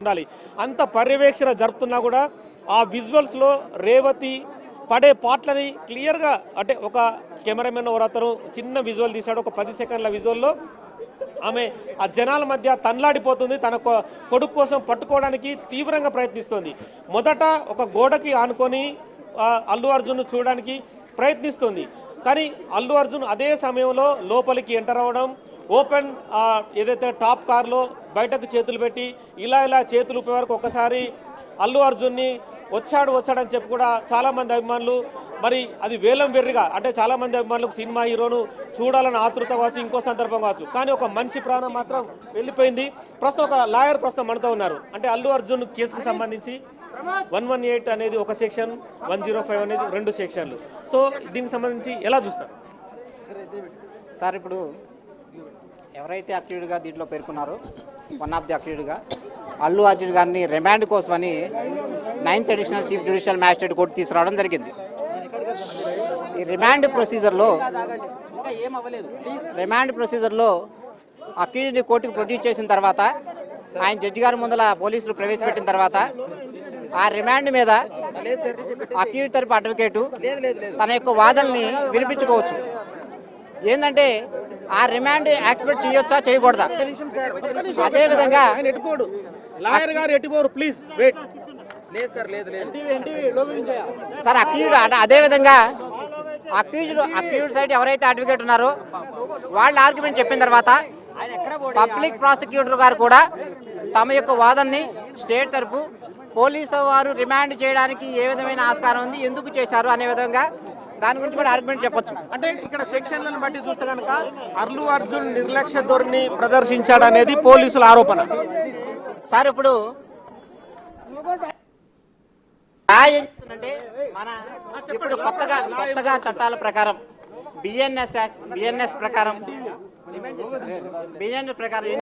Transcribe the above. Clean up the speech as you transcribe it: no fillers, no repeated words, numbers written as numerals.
ఉండాలి. అంత పర్యవేక్షణ జరుపుతున్నా కూడా ఆ విజువల్స్లో రేవతి పడే పాటలని క్లియర్గా అంటే ఒక కెమెరామెన్ ఒకరతను చిన్న విజువల్ తీశాడు. ఒక 10 సెకండ్ల విజువల్లో ఆమె ఆ జనాల మధ్య తన్లాడిపోతుంది. తన కొడుకు కోసం పట్టుకోవడానికి తీవ్రంగా ప్రయత్నిస్తుంది. మొదట ఒక గోడకి ఆనుకొని అల్లు అర్జున్ చూడడానికి ప్రయత్నిస్తుంది. కానీ అల్లు అర్జున్ అదే సమయంలో లోపలికి ఎంటర్ అవ్వడం, ఓపెన్ ఏదైతే టాప్ కార్లో బయటకు చేతులు పెట్టి ఇలా చేతులు ఊపే వరకు ఒక్కసారి అల్లు అర్జున్ని వచ్చాడని చెప్పి కూడా చాలామంది అభిమానులు మరి అది వేలం వెర్రిగా అంటే చాలామంది అభిమానులకు సినిమా హీరోను చూడాలని ఆతృత కావచ్చు, ఇంకో సందర్భం కావచ్చు. కానీ ఒక మనిషి ప్రాణం మాత్రం వెళ్ళిపోయింది. ప్రస్తుతం ఒక లాయర్ ప్రస్తుతం మనతో ఉన్నారు. అంటే అల్లు అర్జున్ కేసుకు సంబంధించి 118 అనేది ఒక సెక్షన్, 105 అనేది 2 సెక్షన్లు. సో దీనికి సంబంధించి ఎలా చూస్తారు సార్? ఇప్పుడు ఎవరైతే అక్యూజ్డ్గా దీంట్లో పేర్కొన్నారో వన్ ఆఫ్ ది అక్యూజ్డ్గా అల్లు అర్జున్ గారిని రిమాండ్ కోసమని 9th additional chief judicial magistrate court తీసుకురావడం జరిగింది. ఈ రిమాండ్ ప్రొసీజర్లో అక్యూజ్డ్ని కోర్టుకు ప్రొడ్యూస్ చేసిన తర్వాత ఆయన జడ్జి గారి ముందల పోలీసులు ప్రవేశపెట్టిన తర్వాత ఆ రిమాండ్ మీద అక్యూజ్డ్ తరపు అడ్వకేటు తన యొక్క వాదనని వినిపించుకోవచ్చు. ఏంటంటే ఆ రిమాండ్ యాక్సెప్ట్ చేయొచ్చా చేయకూడదా? అదేవిధంగా సార్ అక్యూజ్డ్ అదేవిధంగా అక్యూజ్డ్ సైడ్ ఎవరైతే అడ్వకేట్ ఉన్నారో వాళ్ళ ఆర్గ్యుమెంట్ చెప్పిన తర్వాత పబ్లిక్ ప్రాసిక్యూటర్ గారు కూడా తమ యొక్క వాదనని స్టేట్ తరపు పోలీసు వారు రిమాండ్ చేయడానికి ఏ విధమైన ఆస్కారం ఉంది, ఎందుకు చేశారు అనే విధంగా దాని గురించి కూడా ఆర్గ్యుమెంట్ చెప్పొచ్చు. అంటే ఇక్కడ సెక్షన్లను బట్టి చూస్తే కనుక అల్లు అర్జున్ నిర్లక్ష్య ధోరణి ప్రదర్శించాడనేది పోలీసుల ఆరోపణ. సార్ ఇప్పుడు ఇప్పుడు కొత్తగా చట్టాల ప్రకారం బిఎన్ఎస్ ప్రకారం